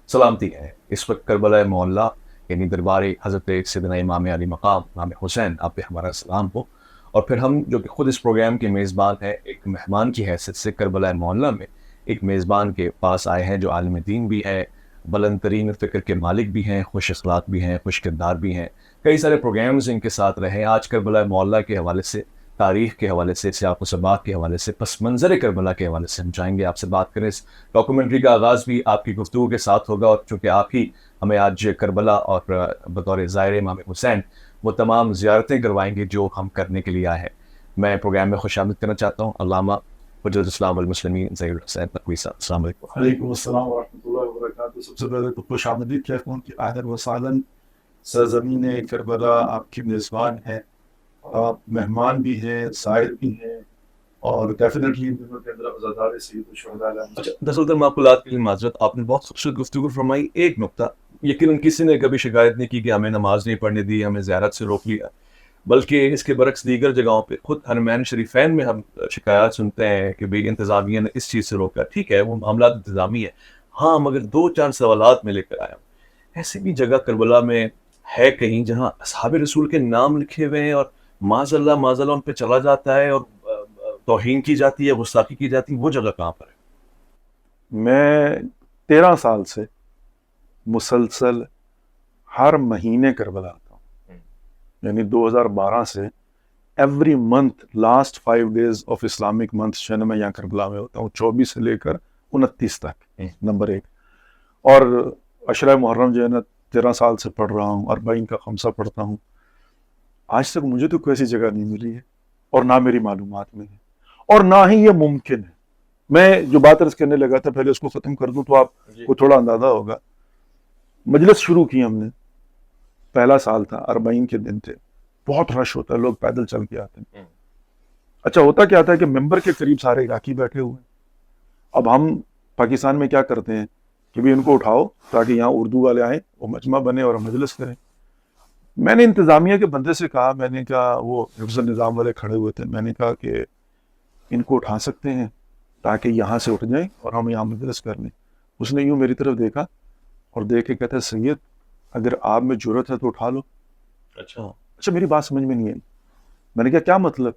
سلامتی ہے. اس وقت کربلا معلیٰ یعنی دربار حضرت سیدنا امام علی مقام امام حسین آپ پہ ہمارا سلام ہو. اور پھر ہم جو کہ خود اس پروگرام کے میزبان ہیں، ایک مہمان کی حیثیت سے کربلا معلیٰ میں ایک میزبان کے پاس آئے ہیں جو عالم دین بھی ہے، بلند ترین فکر کے مالک بھی ہیں، خوش اخلاق بھی ہیں، خوش کردار بھی ہیں. کئی سارے پروگرامز ان کے ساتھ رہے. آج کربلا معلیٰ کے حوالے سے، تاریخ کے حوالے سے، سیاق و سباق کے حوالے سے، پس منظر کربلا کے حوالے سے ہم چاہیں گے آپ سے بات کریں. اس ڈاکومنٹری کا آغاز بھی آپ کی گفتگو کے ساتھ ہوگا، اور چونکہ آپ ہی ہمیں آج کربلا اور بطور زائر امام حسین وہ تمام زیارتیں کروائیں گے جو ہم کرنے کے لیے آئے ہیں. میں پروگرام میں خوش آمد کرنا چاہتا ہوں علامہ حجت الاسلام والمسلمین ظہیر الحسین نقوی صاحب. السلام علیکم. وعلیکم السلام ورحمۃ اللہ وبرکاتہ. سب سے پہلے تو خوش آمدید کہتا ہوں کہ اہلا وسہلا. سرزمین کربلا آپ کی میزبان ہے، آپ مہمان بھی ہیں، زائر بھی ہیں، اور ڈیفینیٹلی ان دنوں کے اندر عزادار سید الشہداء علیہ. دراصل معقولات کے لیے معذرت، آپ نے بہت خوبصورت گفتگو فرمائی. ایک نقطہ، یقیناً کسی نے کبھی شکایت نہیں کی کہ ہمیں نماز نہیں پڑھنے دی، ہمیں زیارت سے روک لیا، بلکہ اس کے برعکس دیگر جگہوں پہ خود حرمین شریفین میں ہم شکایات سنتے ہیں کہ بھئی انتظامیہ نے اس چیز سے روکا. ٹھیک ہے، وہ معاملات انتظامی ہے، ہاں، مگر دو چار سوالات میں لے کر آیا ہوں. ایسی بھی جگہ کربلا میں ہے کہیں جہاں اصحاب رسول کے نام لکھے ہوئے ہیں اور معاذ اللہ ان پہ چلا جاتا ہے اور توہین کی جاتی ہے، گستاخی کی جاتی ہے؟ وہ جگہ کہاں پر ہے؟ میں 13 سال سے مسلسل ہر مہینے کربلا آتا ہوں، یعنی 2012 سے every month last 5 days of Islamic month جو ہے نا میں یہاں کربلا میں ہوتا ہوں، 24 سے لے کر 29 تک. نمبر 1. اور عشرہ محرم جو ہے نا 13 سال سے پڑھ رہا ہوں، 40 کا خمسہ پڑھتا ہوں. آج تک مجھے تو کوئی ایسی جگہ نہیں ملی ہے، اور نہ میری معلومات میں ہے، اور نہ ہی یہ ممکن ہے. میں جو بات عرض کرنے لگا تھا پہلے اس کو ختم کر دوں تو آپ کو تھوڑا اندازہ ہوگا. مجلس شروع کی ہم نے، پہلا سال تھا، 40 کے دن تھے، بہت رش ہوتا ہے، لوگ پیدل چل کے آتے ہیں. اچھا ہوتا کیا تھا کہ ممبر کے قریب سارے عراقی بیٹھے ہوئے ہیں. اب ہم پاکستان میں کیا کرتے ہیں کہ بھی ان کو اٹھاؤ تاکہ یہاں اردو والے آئیں، وہ مجمع بنے اور مجلس کریں. میں نے انتظامیہ کے بندے سے کہا، میں نے کہا، وہ حفظ النظام والے کھڑے ہوئے تھے، میں نے کہا کہ ان کو اٹھا سکتے ہیں تاکہ یہاں سے اٹھ جائیں اور ہم یہاں مجلس کر لیں. اس نے یوں میری طرف دیکھا اور دیکھ کے کہتا ہے، سید اگر آپ میں جرت ہے تو اٹھا لو. اچھا میری بات سمجھ میں نہیں آئی. میں نے کہا کیا مطلب؟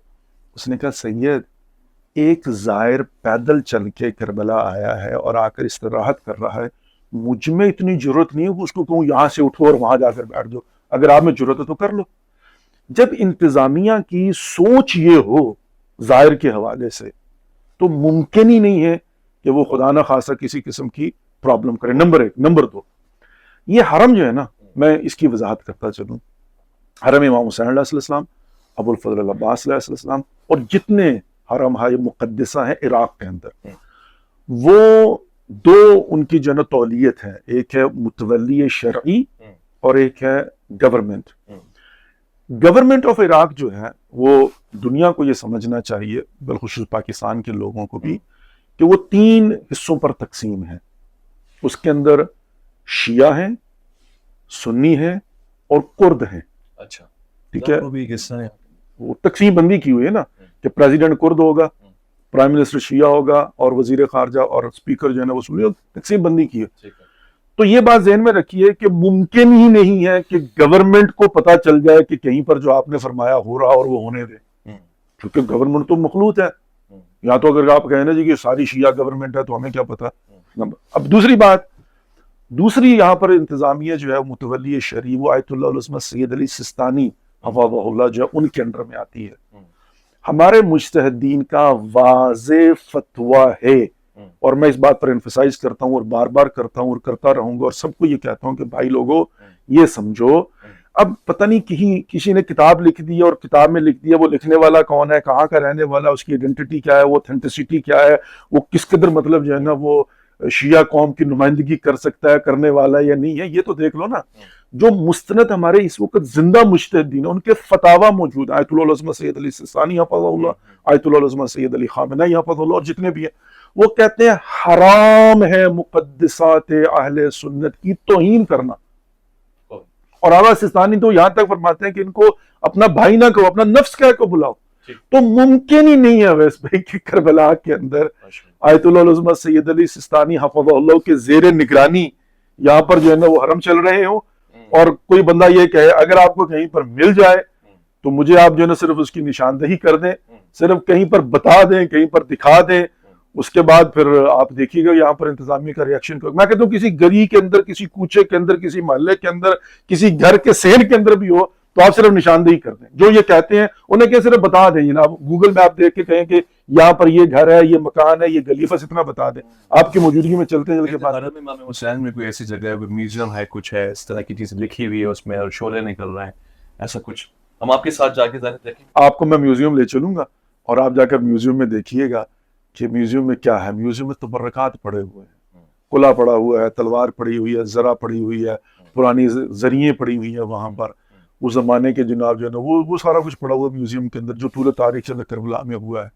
اس نے کہا، سید ایک زائر پیدل چل کے کربلا آیا ہے اور آ کر استراحت کر رہا ہے، مجھ میں اتنی جرت نہیں ہے کہ اس کو کہوں یہاں سے اٹھو اور وہاں جا کر بیٹھ جاؤ. اگر آپ میں جرت ہے تو کر لو. جب انتظامیہ کی سوچ یہ ہو زائر کے حوالے سے تو ممکن ہی نہیں ہے کہ وہ خدا نہ خاصہ کسی قسم کی پرابلم کرے. نمبر 1. نمبر 2، یہ حرم جو ہے نا، میں اس کی وضاحت کرتا چلوں. حرم امام حسین علیہ السلام، ابو الفضل العباس علیہ السلام، اور جتنے حرم ہے مقدسہ ہیں عراق کے اندر، وہ دو ان کی جو ہے تولیت ہے. ایک ہے متولی شرعی اور ایک ہے گورنمنٹ. گورنمنٹ آف عراق جو ہے وہ دنیا کو یہ سمجھنا چاہیے، بالخصوص پاکستان کے لوگوں کو بھی، کہ وہ 3 حصوں پر تقسیم ہے. اس کے اندر شیعہ ہیں، سنی ہیں اور کرد ہیں. اچھا، ٹھیک ہے، وہ تقسیم بندی کی ہوئی ہے نا کہ پریزیڈنٹ کرد ہوگا، پرائم منسٹر شیعہ ہوگا، اور وزیر خارجہ اور اسپیکر جو ہے نا وہ سنی. تقسیم بندی کی ہے. تو یہ بات ذہن میں رکھیے کہ ممکن ہی نہیں ہے کہ گورنمنٹ کو پتا چل جائے کہ کہیں پر جو آپ نے فرمایا ہو رہا اور وہ ہونے دے، کیونکہ گورنمنٹ تو مخلوط ہے. یا تو اگر آپ کہیں نا جی کہ ساری شیعہ گورنمنٹ ہے تو ہمیں کیا پتا. اب دوسری بات، دوسری یہاں پر انتظامیہ جو ہے متولی شرعی، وہ آیت اللہ العظمہ سید علی سستانی حفظہ اللہ جو ہے ان کے انڈر میں آتی ہے. ہمارے مجتہدین کا واضح فتویٰ ہے، اور میں اس بات پر انفسائز کرتا ہوں اور بار بار کرتا ہوں اور کرتا رہوں گا، اور سب کو یہ کہتا ہوں کہ بھائی لوگوں یہ سمجھو، اب پتہ نہیں کسی نے کتاب لکھ دی اور کتاب میں لکھ دیا وہ لکھنے والا کون ہے، کہاں کا رہنے والا، اس کی آئیڈینٹی کیا ہے، وہ اوتھینٹسٹی کیا ہے، وہ کس قدر مطلب جو ہے نا وہ شیعہ قوم کی نمائندگی کر سکتا ہے، کرنے والا یا نہیں ہے. یہ تو دیکھ لو نا. جو مستند ہمارے اس وقت زندہ مجتہدین ہیں ان کے فتاویٰ موجود ہیں، آیت اللہ العظمہ سید علی سستانی حفظہ اللہ، آیت اللہ العظمہ سید علی خامنہئی حفظہ اللہ، اور جتنے بھی ہیں، وہ کہتے ہیں حرام ہے مقدسات اہل سنت کی توہین کرنا. اور اعلیٰ سستانی تو یہاں تک فرماتے ہیں کہ ان کو اپنا بھائی نہ کہو، اپنا نفس کہہ کے بلاؤ. تو ممکن ہی نہیں ہے ویس بھائی کہ کربلا کے اندر آیت اللہ العظمہ سید علی سستانی حفظہ اللہ کے زیر نگرانی یہاں پر جو ہے نا وہ حرم چل رہے ہوں اور کوئی بندہ یہ کہے اگر آپ کو کہیں پر مل جائے تو مجھے آپ جو ہے نا صرف اس کی نشاندہی کر دیں، صرف کہیں پر بتا دیں، کہیں پر دکھا دیں، اس کے بعد پھر آپ دیکھیے گا یہاں پر انتظامیہ کا ریاکشن کرو. میں کہتا ہوں کسی گلی کے اندر، کسی کوچے کے اندر، کسی محلے کے اندر، کسی گھر کے صحن کے اندر بھی ہو تو آپ صرف نشاندہی کر دیں. جو یہ کہتے ہیں انہیں کہ صرف بتا دیں جناب، گوگل میپ دیکھ کے کہیں کہ یہاں پر یہ گھر ہے، یہ مکان ہے، یہ گلی، بس اتنا بتا دیں. آپ کی موجودگی میں چلتے ہیں چل کے پاس حرم امام حسین میں کوئی ایسی جگہ ہے، کوئی میوزیم ہے، کچھ ہے اس طرح کی چیز لکھی ہوئی ہے اس میں اور شعلے نکل رہے ہیں، ایسا کچھ ہم آپ کے ساتھ جا کے ذرا دیکھیں. آپ کو میں میوزیم لے چلوں گا اور آپ جا کر میوزیم میں دیکھیے گا کہ میوزیم میں کیا ہے. میوزیم میں تبرکات پڑے ہوئے ہیں، قلعہ پڑا ہوا ہے، تلوار پڑی ہوئی ہے، زرہ پڑی ہوئی ہے، پرانی زریعیں پڑی ہوئی ہیں وہاں پر، اس زمانے کے جناب جو ہے نا وہ سارا کچھ پڑا ہوا ہے میوزیم کے اندر جو طول تاریخ چل کربلا میں ہوا ہے.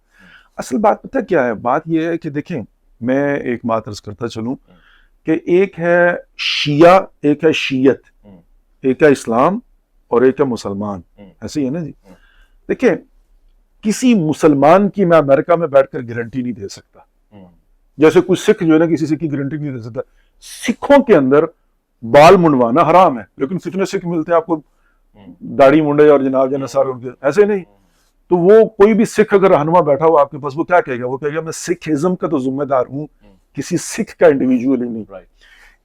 اصل بات پتہ کیا ہے؟ بات یہ ہے کہ دیکھیں میں ایک بات عرض کرتا چلوں کہ ایک ہے شیعہ، ایک ہے شیعت، ایک ہے اسلام اور ایک ہے مسلمان. ایسے ہی ہے نا جی. دیکھیں کسی مسلمان کی میں امریکہ میں بیٹھ کر گارنٹی نہیں دے سکتا، جیسے کوئی سکھ جو ہے نا کسی کی گارنٹی نہیں دے سکتا. سکھوں کے اندر بال منڈوانا حرام ہے، لیکن کتنے سکھ ملتے ہیں آپ کو داڑھی منڈے اور جناب جو ہے نا سارے ان کے ایسے نہیں. تو وہ کوئی بھی سکھ اگر رہنما بیٹھا ہوا آپ کے پاس، وہ کیا کہے گا؟ وہ کہے گا میں سکھ ازم کا تو ذمہ دار ہوں، کسی سکھ کا انڈیویجول ہی نہیں.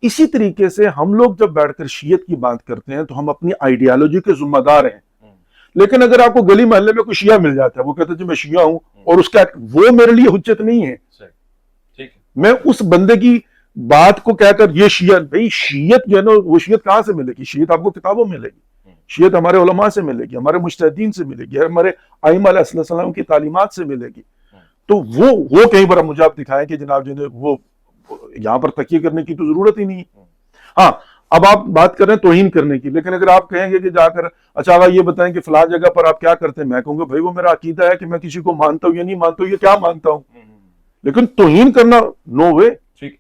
اسی طریقے سے ہم لوگ جب بیٹھ کر شیعت کی بات کرتے ہیں تو ہم اپنی آئیڈیالوجی کے ذمہ دار ہیں. لیکن اگر آپ کو گلی محلے میں کوئی شیعہ مل جاتا ہے، وہ کہتا ہے جی میں شیعہ ہوں، اور اس کا وہ میرے لیے حجت نہیں ہے. میں اس بندے کی بات کو کہہ کر یہ شیعہ، بھئی شیعت جو ہے نا وہ شیعت کہاں سے ملے گی؟ شیعت آپ کو کتابوں میں ملے گی، شیعت ہمارے علماء سے ملے گی، ہمارے مجتہدین سے ملے گی، ہمارے ائمہ علیہ السلام کی تعلیمات سے ملے گی. تو وہ کہیں پر مجھے آپ دکھائیں کہ جناب جو ہے وہ یہاں پر تکیہ کرنے کی تو ضرورت ہی نہیں. ہاں اب آپ بات کر رہے ہیں توہین کرنے کی، لیکن اگر آپ کہیں گے کہ جا کر اچھا آگا یہ بتائیں کہ فلاں جگہ پر آپ کیا کرتے ہیں، میں کہوں گا بھائی وہ میرا عقیدہ ہے کہ میں کسی کو مانتا ہوں یا نہیں مانتا ہوں، یہ کیا مانتا ہوں، لیکن توہین کرنا نو وے. ٹھیک.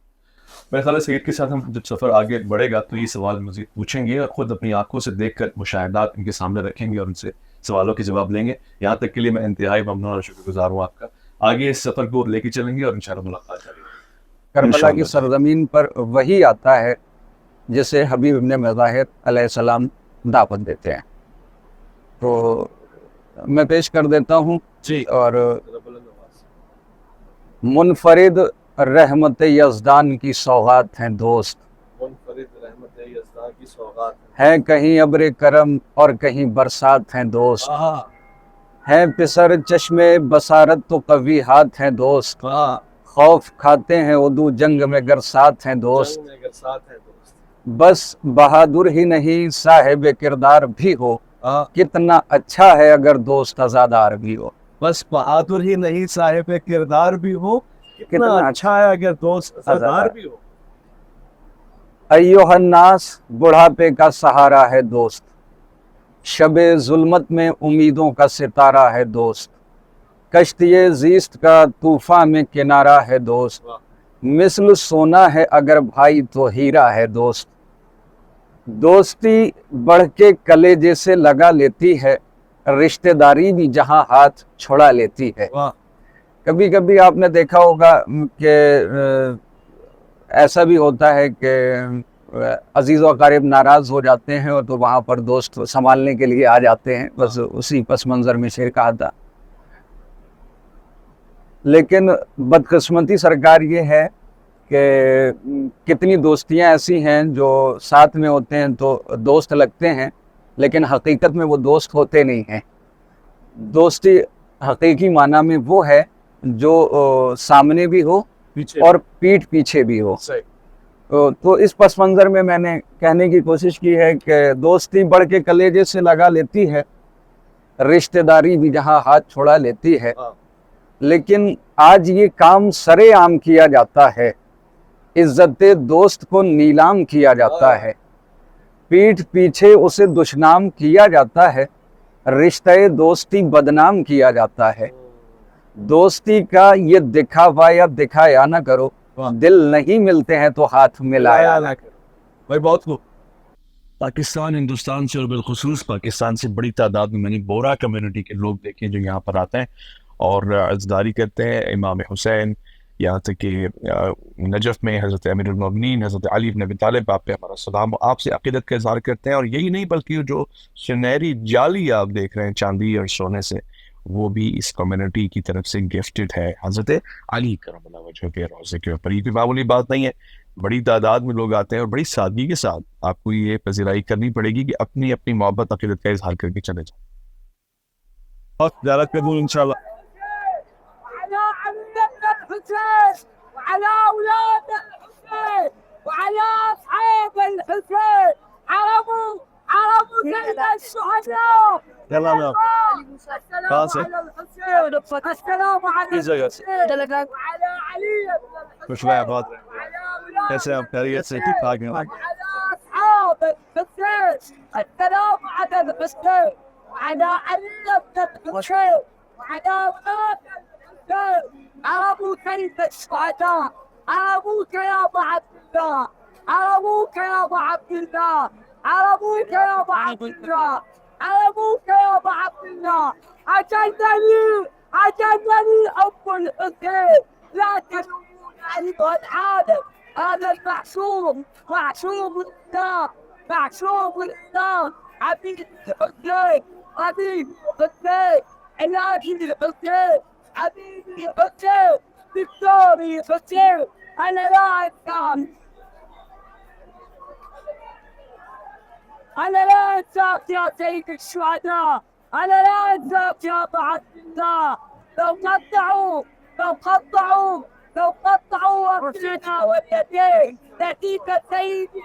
میرے خیال ہے سید کے ساتھ ہم جب سفر آگے بڑھے گا تو یہ سوال مزید پوچھیں گے اور خود اپنی آنکھوں سے دیکھ کر مشاہدات ان کے سامنے رکھیں گے اور ان سے سوالوں کے جواب لیں گے. یہاں تک کے لیے میں انتہائی ممنون اور شکر گزار ہوں آپ کا. آگے اس سفر کو لے کے چلیں گے اور انشاءاللہ ملاقات کریں گے. کربلا کی سرزمین پر وہی آتا ہے جسے حبیب ابن مظاہر علیہ السلام دعوت دیتے ہیں. تو میں پیش کر دیتا ہوں جی. اور منفرد رحمت یزدان کی سوغات ہیں دوست، منفرد رحمت یزدان کی سوغات ہیں کہیں ابر کرم اور کہیں برسات ہیں دوست، ہیں پسر چشم بصارت تو قوی ہاتھ ہیں دوست، خوف کھاتے ہیں عدو جنگ میں گر ساتھ ہیں دوست، بس بہادر ہی نہیں صاحب کردار بھی ہو، کتنا اچھا ہے اگر دوست عزادار بھی ہو. بس بہادر ہی نہیں صاحب کردار بھی ہو، کتنا اچھا ہے اگر دوست عزادار بھی ہو. ایوہ الناس بڑھاپے کا سہارا ہے دوست، شب ظلمت میں امیدوں کا ستارہ ہے دوست، کشتی زیست کا طوفان میں کنارہ ہے دوست، مثل سونا ہے اگر بھائی تو ہیرا ہے دوست، دوستی بڑھ کے کلیجے سے لگا لیتی ہے، رشتہ داری بھی جہاں ہاتھ چھڑا لیتی ہے. کبھی کبھی آپ نے دیکھا ہوگا کہ ایسا بھی ہوتا ہے کہ عزیز و اقارب ناراض ہو جاتے ہیں اور تو وہاں پر دوست سنبھالنے کے لیے آ جاتے ہیں. بس اسی پس منظر میں شعر کہا تھا. لیکن بدقسمتی سرکار یہ ہے کہ کتنی دوستیاں ایسی ہیں جو ساتھ میں ہوتے ہیں تو دوست لگتے ہیں لیکن حقیقت میں وہ دوست ہوتے نہیں ہیں. دوستی حقیقی معنی میں وہ ہے جو سامنے بھی ہو اور پیٹھ پیچھے بھی ہو. تو اس پس منظر میں میں نے کہنے کی کوشش کی ہے کہ دوستی بڑھ کے کلیجے سے لگا لیتی ہے، رشتہ داری بھی جہاں ہاتھ چھوڑا لیتی ہے. لیکن آج یہ کام سرے عام کیا جاتا ہے، عزت دوست کو نیلام کیا جاتا ہے، پیٹھ پیچھے اسے دشنام کیا جاتا ہے، رشتہ دوستی بدنام کیا جاتا ہے. دوستی کا یہ دکھاوا یا دکھایا نہ کرو، دل نہیں ملتے ہیں تو ہاتھ ملایا نہ کرو. بھائی بہت خوب. پاکستان ہندوستان سے اور بالخصوص پاکستان سے بڑی تعداد میں میں نے بورا کمیونٹی کے لوگ دیکھے جو یہاں پر آتے ہیں اور عزاداری کرتے ہیں امام حسین یہاں تک کہ نجف میں حضرت امیر المومنین حضرت علی بن ابی طالب آپ پہ ہمارا سلام آپ سے عقیدت کا اظہار کرتے ہیں. اور یہی نہیں بلکہ جو سنہری جالی آپ دیکھ رہے ہیں چاندی اور سونے سے, وہ بھی اس کمیونٹی کی طرف سے گفٹڈ ہے حضرت علی کرم اللہ وجہ کے روضے کے اوپر. یہ کوئی معمولی بات نہیں ہے, بڑی تعداد میں لوگ آتے ہیں اور بڑی سادگی کے ساتھ آپ کو یہ پذیرائی کرنی پڑے گی کہ اپنی اپنی محبت عقیدت کا اظہار کر کے چلے جائیں. بہت زیادہ قبول انشاءاللہ. وعلى عمنا الحسين وعلى أولاد الحسين وعلى أصحاب الحسين عربوا سيد الشهداء. يلا يلا. السلام على الحسين السلام على الحسين وعلى علي بن الحسين خوش رہے بہت. وعلى أولاد کیسے آپ خیریت سے ٹھیک ٹھاک ہیں؟ وعلى أصحاب الحسين السلام على الحسين وعلى علي بن الحسين وعلى أولاد الحسين عربوا سيد الشهداء. عربوك يا أبا عبد الله عربوك يا أبا عبد الله عربوك يا أبا عبد الله عربوك يا أبا عبد الله. عجبني حب الحسين لا تلوموني والعالم. هذا المعصوم معصوم الإسلام معصوم الإسلام حبيب الحسين حبيب الحسين علاجي الحسين حبيبي الحسين دكتوري الحسين. أنا لا أنساك أنا لا أنساك يا سيد الشهداء. أنا لا أنساك يا أبا عبد الله. لو قطعوا وجهنا واليدين لقيت سيدي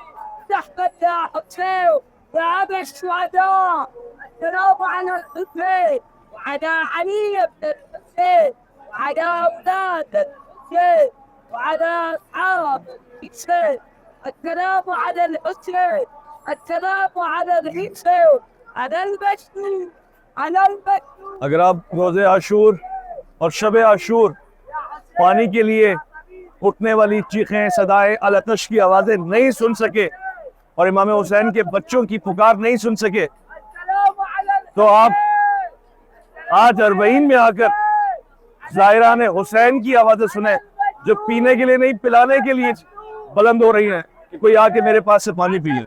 تحت يا حسين يا أبا الشهداء. السلام على الحسين وعلى علي بن الحسين وعلى أولاد الحسين وعلى أصحاب الحسين. السلام على الحسين السلام على الحسين على المسلم على المسلم. اگر آپ روز عاشور اور شب عاشور پانی کے لیے اٹھنے والی چیخیں صدائے العطش کی آوازیں نہیں سن سکے اور امام حسین کے بچوں کی پکار نہیں سن سکے تو آپ آج اربعین میں آ کر زائران حسین کی آوازیں سنیں جو پینے کے لیے نہیں پلانے کے لیے بلند ہو رہی ہیں کہ کوئی آ کے میرے پاس سے پانی پی لے.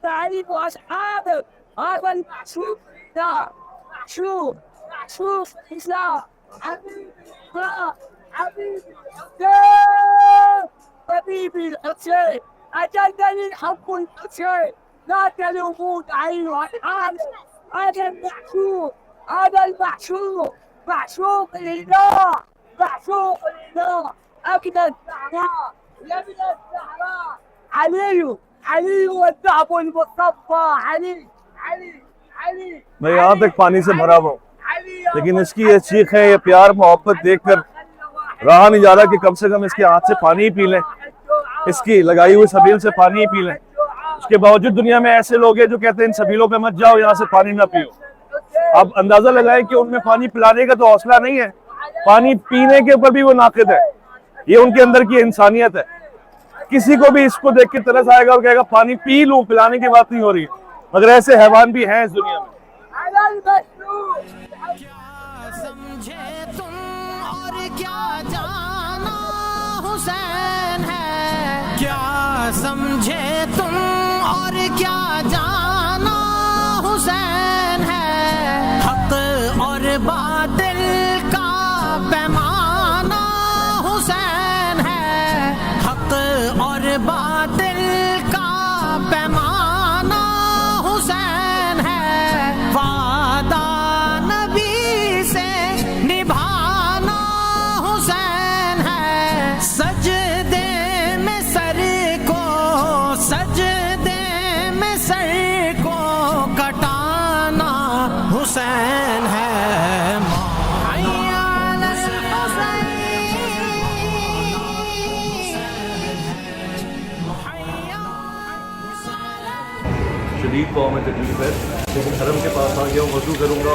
تعريف أصحابه هذا المعشوق لا معشوق الإسلام حبيبي حبيبي الحسين أجلني حب الحسين لا تلومون أيها الحال. هذا المعشوق معشوق لله معشوق لله. ابن الزهراء يا ابن الزهراء علي والذهب المصطفى علي. میں یہاں تک پانی سے بھرا ہوا ہوں لیکن اس کی یہ چیخ ہے یہ پیار محبت دیکھ کر رہا نہیں جا رہا کہ کم سے کم اس کے ہاتھ سے پانی ہی پی لیں, اس کی لگائی ہوئی سبیل سے پانی ہی پی لیں. اس کے باوجود دنیا میں ایسے لوگ ہیں جو کہتے ہیں ان سبیلوں پہ مت جاؤ, یہاں سے پانی نہ پیو. اب اندازہ لگائیں کہ ان میں پانی پلانے کا تو حوصلہ نہیں ہے, پانی پینے کے اوپر بھی وہ ناقد ہے. یہ ان کے اندر کی انسانیت ہے. کسی کو بھی اس کو دیکھ کے ترس آئے گا اور کہے گا پانی پی لوں, پلانے کی بات نہیں ہو رہی ہے. مگر ایسے حیوان بھی ہیں اس دنیا میں. کیا سمجھے تم اور کیا جانا حسین ہے. کیا سمجھے تم اور کیا جانا حسین ہے. حق اور باطل کا پیمانہ حسین ہے. حق اور باطل کا پیمانہ حسین ہے. وعدہ نبی سے نبھانا حسین ہے. سجدے میں سر کو سجدے میں سر کو کٹانا حسین ہے. شدید پاؤں میں تکلیف ہے لیکن حرم کے پاس آ گیا ہوں, وضو کروں گا.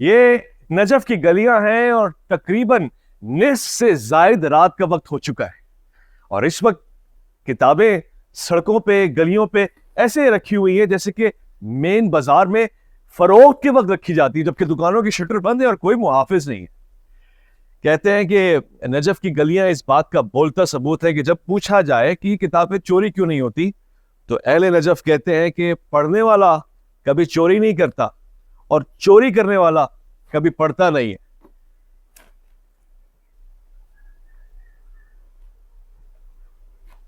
یہ نجف کی گلیاں ہیں اور تقریباً نصف سے زائد رات کا وقت ہو چکا ہے، اور اس وقت کتابیں سڑکوں پہ گلیوں پہ ایسے رکھی ہوئی ہیں جیسے کہ مین بازار میں فروخت کے وقت رکھی جاتی ہے، جبکہ دکانوں کی شٹر بند ہے اور کوئی محافظ نہیں ہے۔ کہتے ہیں کہ نجف کی گلیاں اس بات کا بولتا ثبوت ہے کہ جب پوچھا جائے کہ کتابیں چوری کیوں نہیں ہوتی تو اہل نجف کہتے ہیں کہ پڑھنے والا کبھی چوری نہیں کرتا اور چوری کرنے والا کبھی پڑھتا نہیں ہے۔